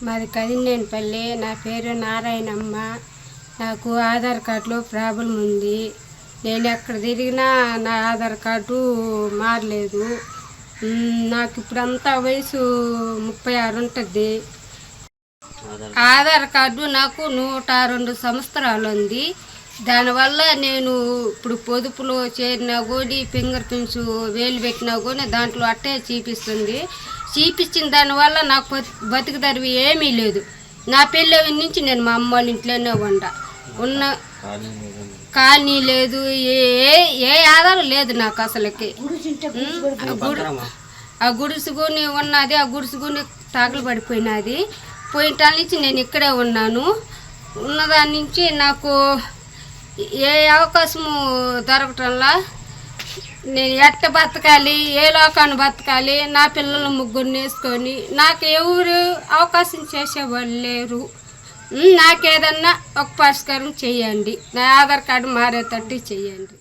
మాది కదినేనిపల్లి. నా పేరు నారాయణమ్మ. నాకు ఆధార్ కార్డులో ప్రాబ్లం ఉంది. నేను ఎక్కడ తిరిగినా నా ఆధార్ కార్డు మారలేదు. నాకు ఇప్పుడంతా వయసు 36 ఉంటుంది. ఆధార్ కార్డు నాకు 102 సంవత్సరాలు ఉంది. దానివల్ల నేను ఇప్పుడు పొదుపులో చేరినా కూడా ఫింగర్ ప్రింట్స్ వేలు పెట్టినా కూడా దాంట్లో అట్టే చూపిస్తుంది. చూపించిన దానివల్ల నాకు బతుకుదరివి ఏమీ లేదు. నా పెళ్ళి నుంచి నేను మా అమ్మ వాళ్ళ ఇంట్లోనే ఉన్న కానీ లేదు, ఏ ఆధారం లేదు నాకు అసలుకి. ఆ గుడిసుగుని ఉన్నది, ఆ గుడిసుగుని తాకలు పడిపోయినది. పోయిన నుంచి నేను ఇక్కడే ఉన్నాను. ఉన్నదాని నుంచి నాకు ఏ అవకాశము దొరకటంలా. నేను ఎట్ట బతకాలి, ఏ లోకాన్ని బతకాలి, నా పిల్లలు ముగ్గురిని వేసుకొని నాకు ఎవరు అవకాశం చేసేవాళ్ళు లేరు. నాకేదన్నా ఒక పరిష్కారం చేయండి. నా ఆధార్ కార్డు మారేటట్టు చేయండి.